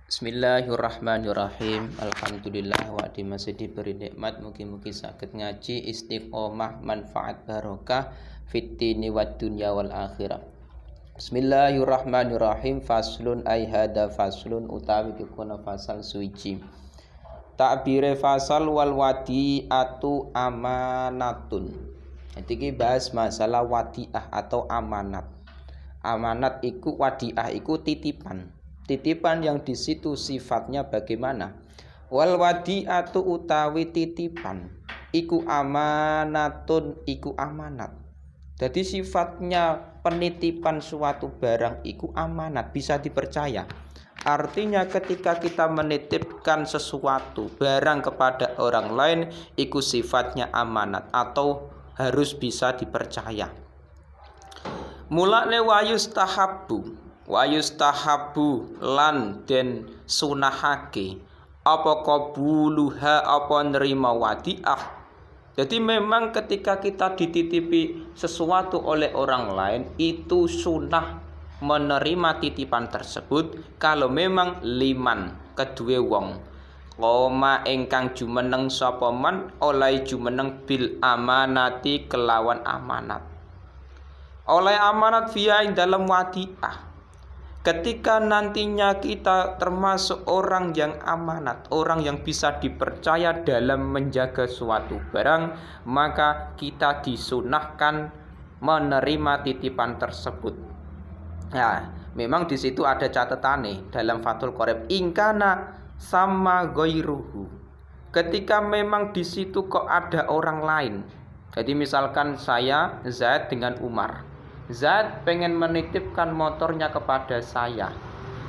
Bismillahirrahmanirrahim. Alhamdulillah wa di masih diberi nikmat mugi-mugi saged ngaji istiqomah manfaat barokah fiddini wad dunya wal akhirah. Bismillahirrahmanirrahim. Faslun ay hada faslun utawi dikono fasal suci. Ta'bire fasal wal wadi'atu amanatun. Jadi iki bahas masalah wadi'ah atau amanat. Amanat iku wadi'ah iku titipan. Titipan yang di situ sifatnya bagaimana? Wal wadi'atu utawi titipan iku amanatun iku amanat. Jadi sifatnya penitipan suatu barang iku amanat, bisa dipercaya. Artinya ketika kita menitipkan sesuatu barang kepada orang lain iku sifatnya amanat atau harus bisa dipercaya. Mulane wayustahabu lan den sunahake apa qabuluha apa nerima wadi'ah. Jadi memang ketika kita dititipi sesuatu oleh orang lain itu sunnah menerima titipan tersebut kalau memang liman kedue wong koma ingkang jumeneng sapa man oleh jumeneng bil amanati kelawan amanat oleh amanat via ing dalam wadi'ah. Ketika nantinya kita termasuk orang yang amanat, orang yang bisa dipercaya dalam menjaga suatu barang, maka kita disunahkan menerima titipan tersebut. Nah, memang di situ ada catatan dalam Fathul Qorib ingkana sama ghairuhu. Ketika memang di situ kok ada orang lain. Jadi misalkan saya Zaid dengan Umar. Zaid pengen menitipkan motornya kepada saya.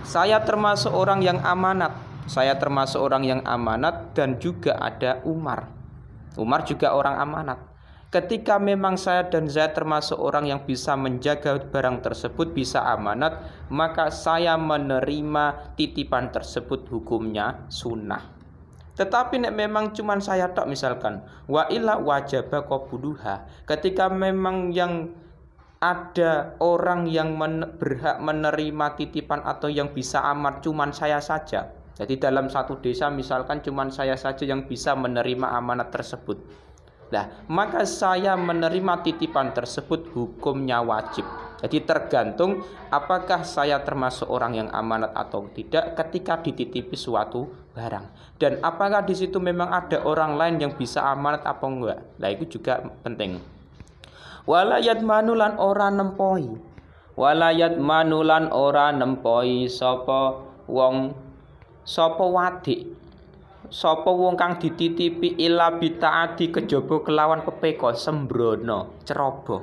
Saya termasuk orang yang amanat. Saya termasuk orang yang amanat dan juga ada Umar. Umar juga orang amanat. Ketika memang saya dan Zaid termasuk orang yang bisa menjaga barang tersebut, bisa amanat, maka saya menerima titipan tersebut hukumnya sunnah. Tetapi nek memang cuman saya tok misalkan, wa illa wajaba qabuluha. Ketika memang yang ada orang yang berhak menerima titipan atau yang bisa amanat cuman saya saja. Jadi dalam satu desa misalkan cuman saya saja yang bisa menerima amanat tersebut. Nah, maka saya menerima titipan tersebut hukumnya wajib. Jadi tergantung apakah saya termasuk orang yang amanat atau tidak ketika dititipi suatu barang. Dan apakah di situ memang ada orang lain yang bisa amanat apa enggak. Nah, itu juga penting. Walayat manulan ora nempoi. Walayat manulan ora nempoi sapa wong sapa wadik. Sapa wong kang dititipi ila bitaati kejaba kelawan pepeka sembrono ceroboh.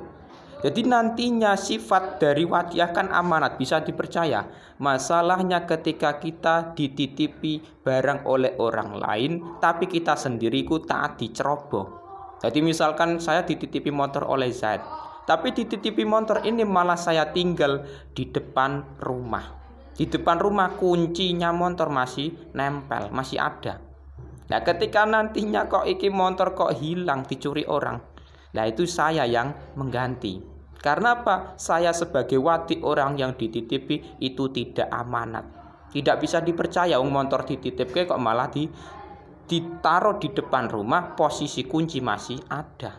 Jadi nantinya sifat dari wadiah kan amanat bisa dipercaya. Masalahnya ketika kita dititipi barang oleh orang lain tapi kita sendiri ku taat diceroboh. Jadi misalkan saya dititipi motor oleh Zaid, tapi dititipi motor ini malah saya tinggal di depan rumah. Di depan rumah kuncinya motor masih nempel, masih ada. Nah, ketika nantinya kok iki motor kok hilang dicuri orang, nah itu saya yang mengganti. Karena apa? Saya sebagai wadi orang yang dititipi itu tidak amanat, tidak bisa dipercaya. Motor dititipke kok malah ditaruh di depan rumah, posisi kunci masih ada.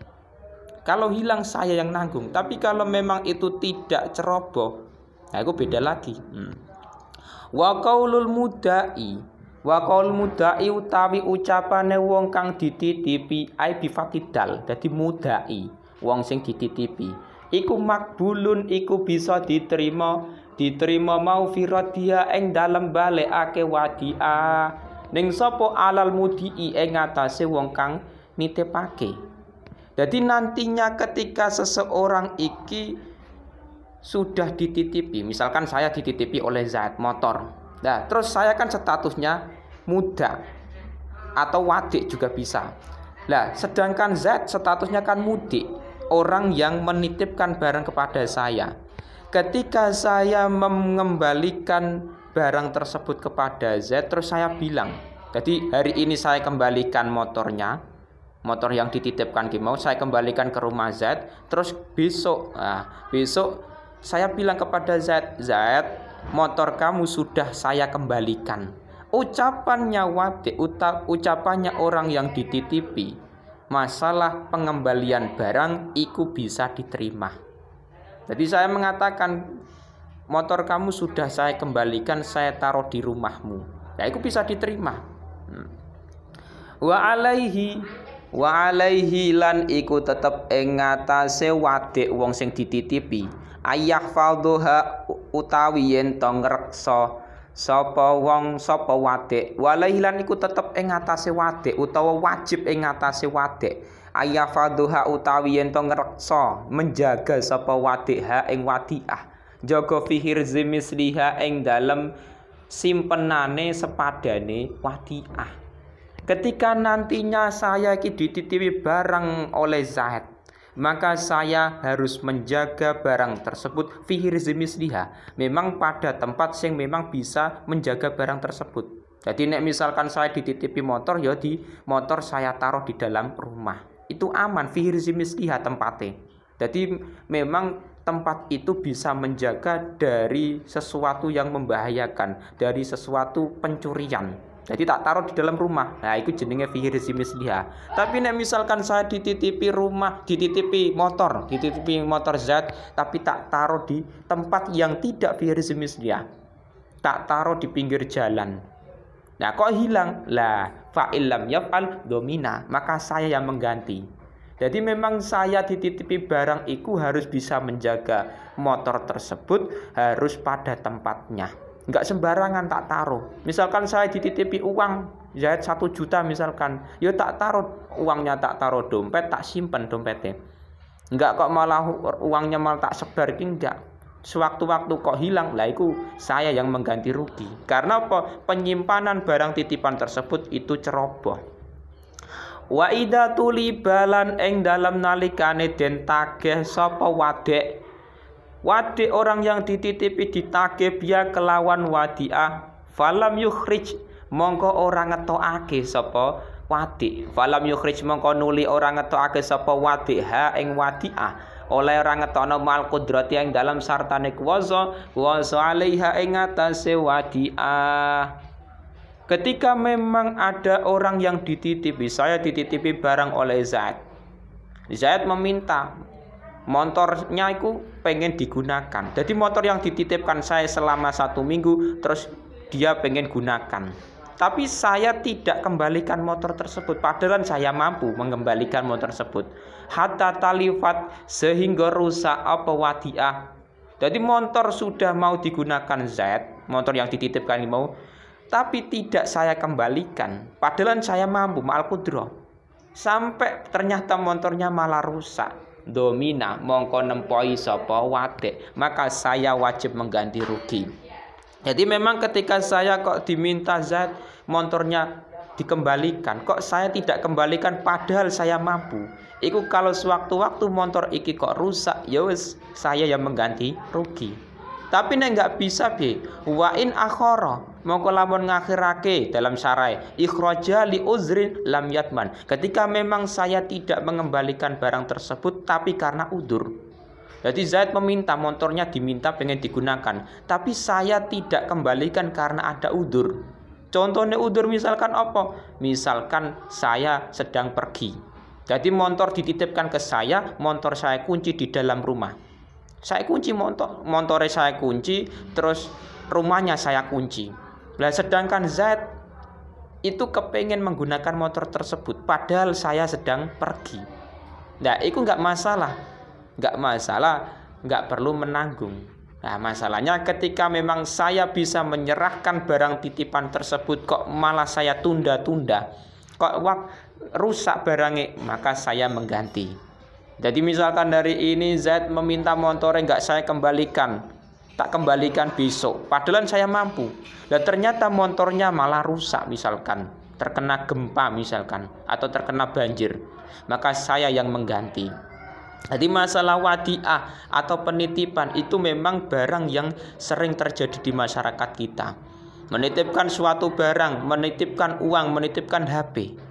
Kalau hilang saya yang nanggung. Tapi kalau memang itu tidak ceroboh, nah itu beda lagi. Wa qaulul mudai utawi ucapane wong kang dititipi ai bifatidal. Dadi mudai, wong sing dititipi iku makbulun, iku bisa diterima mau firadiha ing dalem balekake wadi'ah ning sapa alal mudii ing ngatasé wong kang nitipake. Jadi nantinya ketika seseorang iki sudah dititipi, misalkan saya dititipi oleh Zaid motor. Nah, terus saya kan statusnya muda atau wadik juga bisa. Nah, sedangkan Zaid statusnya kan mudik, orang yang menitipkan barang kepada saya. Ketika saya mengembalikan barang tersebut kepada Z, terus saya bilang, jadi hari ini saya kembalikan motornya, motor yang dititipkan Kimau, saya kembalikan ke rumah Z, terus besok saya bilang kepada Z, motor kamu sudah saya kembalikan. ucapannya orang yang dititipi, masalah pengembalian barang iku bisa diterima. Jadi saya mengatakan, motor kamu sudah saya kembalikan, saya taruh di rumahmu. Ya itu bisa diterima. Wa alaihi lan iku tetep ing ngatasé wadek wong sing dititipi, ayah faldhoha utawi yen to ngreksa sapa wadek. Wa alaihi lan iku tetep ing ngatasé wadek utawa wajib ing ngatasé wadek, ayah faldhoha utawi yen to ngreksa menjaga sapa wadek ha ing wadiah, jaga fihir zimisliha ing dalem simpenane sepadane wadiah. Ketika nantinya saya dititipi barang oleh Zaid, maka saya harus menjaga barang tersebut fihir zimisliha, memang pada tempat yang memang bisa menjaga barang tersebut. Jadi nek misalkan saya dititipi motor, ya di motor saya taruh di dalam rumah, itu aman fihir zimisliha tempatnya. Jadi memang tempat itu bisa menjaga dari sesuatu yang membahayakan, dari sesuatu pencurian. Jadi tak taruh di dalam rumah. Nah, itu jenenge fihir zimisliha. Tapi nek misalkan saya dititipi rumah, dititipi motor Zaid, tapi tak taruh di tempat yang tidak fihir zimisliha, tak taruh di pinggir jalan. Nah, kok hilang? Lah, fa illam yaf'al domina, maka saya yang mengganti. Jadi memang saya dititipi barang itu harus bisa menjaga motor tersebut, harus pada tempatnya. Enggak sembarangan tak taruh. Misalkan saya dititipi uang Zaid 1 juta misalkan, ya tak taruh uangnya, tak taruh dompet, tak simpen dompetnya. Enggak kok malah uangnya malah tak sebar, enggak. Sewaktu-waktu kok hilang, lah itu saya yang mengganti rugi. Karena apa? Penyimpanan barang titipan tersebut itu ceroboh. Wa idza tulibalan ing dalam nalikane den tagih sapa wadek orang yang dititipi ditagih biya kelawan wadiah, falam yukhrij mongko ora ngetokake sapa wadik, falam yukhrij mongko nuli ora ngetokake sapa wadik ha ing wadiah, oleh ora ngetokno mal qudrati ing dalam sartane kuwasa alaiha ing atase wadiah. Ketika memang ada orang yang dititipi, saya dititipi barang oleh Zaid meminta motornya itu pengen digunakan. Jadi motor yang dititipkan saya selama 1 minggu, terus dia pengen gunakan. Tapi saya tidak kembalikan motor tersebut, padahal saya mampu mengembalikan motor tersebut. Hatta talifat, sehingga rusak apa wadiah. Jadi motor sudah mau digunakan Zaid, motor yang dititipkan ini mau, tapi tidak saya kembalikan, padahal saya mampu ma'al qudrah. Sampai ternyata motornya malah rusak. Domina mongko nempoi sapa wadek, maka saya wajib mengganti rugi. Jadi memang ketika saya kok diminta Zaid motornya dikembalikan, kok saya tidak kembalikan padahal saya mampu. Iku kalau sewaktu-waktu motor iki kok rusak, ya wis saya yang mengganti rugi. Tapi nek enggak bisa bi, wa in akhara mongko lamun ngakhirake dalam syarai ikhraja li uzrin lam yatman. Ketika memang saya tidak mengembalikan barang tersebut tapi karena udur. Jadi Zaid meminta motornya diminta pengen digunakan, tapi saya tidak kembalikan karena ada udur. Contohnya udur misalkan apa? Misalkan saya sedang pergi. Jadi motor dititipkan ke saya, motor saya kunci di dalam rumah. Saya kunci motornya saya kunci, terus rumahnya saya kunci. Nah, sedangkan Zaid itu kepengen menggunakan motor tersebut, padahal saya sedang pergi. Nah, itu nggak masalah, nggak perlu menanggung. Nah, masalahnya ketika memang saya bisa menyerahkan barang titipan tersebut, kok malah saya tunda-tunda, kok rusak barangnya, maka saya mengganti. Jadi misalkan dari ini Zaid meminta motornya nggak saya kembalikan, tak kembalikan besok, padahal saya mampu. Dan ternyata motornya malah rusak, misalkan terkena gempa misalkan, atau terkena banjir, maka saya yang mengganti. Jadi masalah wadiah atau penitipan itu memang barang yang sering terjadi di masyarakat kita. Menitipkan suatu barang, menitipkan uang, menitipkan HP.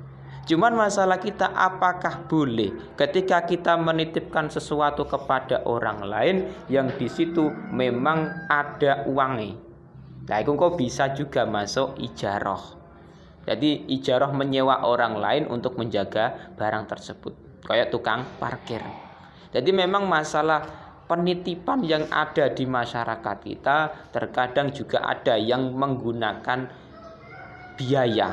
Cuman masalah kita apakah boleh ketika kita menitipkan sesuatu kepada orang lain yang di situ memang ada uangnya. Nah, itu kok bisa juga masuk ijarah. Jadi ijarah menyewa orang lain untuk menjaga barang tersebut, kayak tukang parkir. Jadi memang masalah penitipan yang ada di masyarakat kita terkadang juga ada yang menggunakan biaya.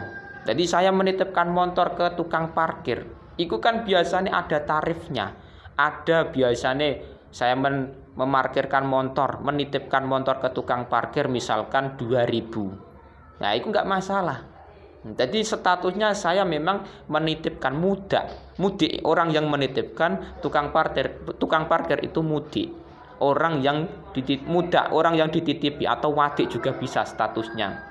Jadi saya menitipkan motor ke tukang parkir, itu kan biasanya ada tarifnya. Ada biasanya saya memarkirkan motor, menitipkan motor ke tukang parkir misalkan 2.000. Nah, itu nggak masalah. Jadi statusnya saya memang menitipkan mudik. Orang yang menitipkan tukang parkir itu mudik. Orang yang dititipi atau wadik juga bisa statusnya.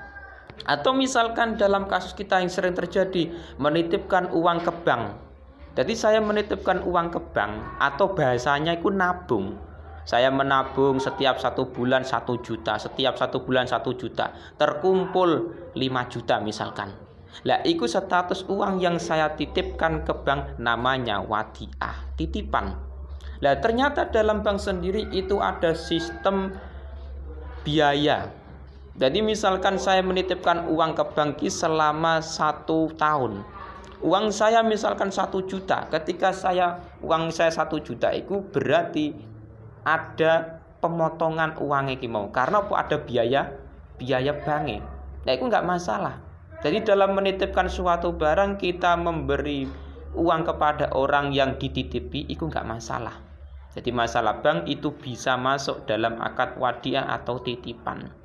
Atau misalkan dalam kasus kita yang sering terjadi, menitipkan uang ke bank. Jadi saya menitipkan uang ke bank atau bahasanya itu nabung. Saya menabung setiap 1 bulan 1 juta, setiap 1 bulan 1 juta, terkumpul 5 juta misalkan. Lah, itu status uang yang saya titipkan ke bank namanya wadiah, titipan. Lah, ternyata dalam bank sendiri itu ada sistem biaya. Jadi misalkan saya menitipkan uang ke bank selama 1 tahun. Uang saya misalkan 1 juta. Ketika uang saya 1 juta itu berarti ada pemotongan uangnya mau. Karena ada biaya banknya. Nah, itu nggak masalah. Jadi dalam menitipkan suatu barang kita memberi uang kepada orang yang dititipi itu nggak masalah. Jadi masalah bank itu bisa masuk dalam akad wadiah atau titipan.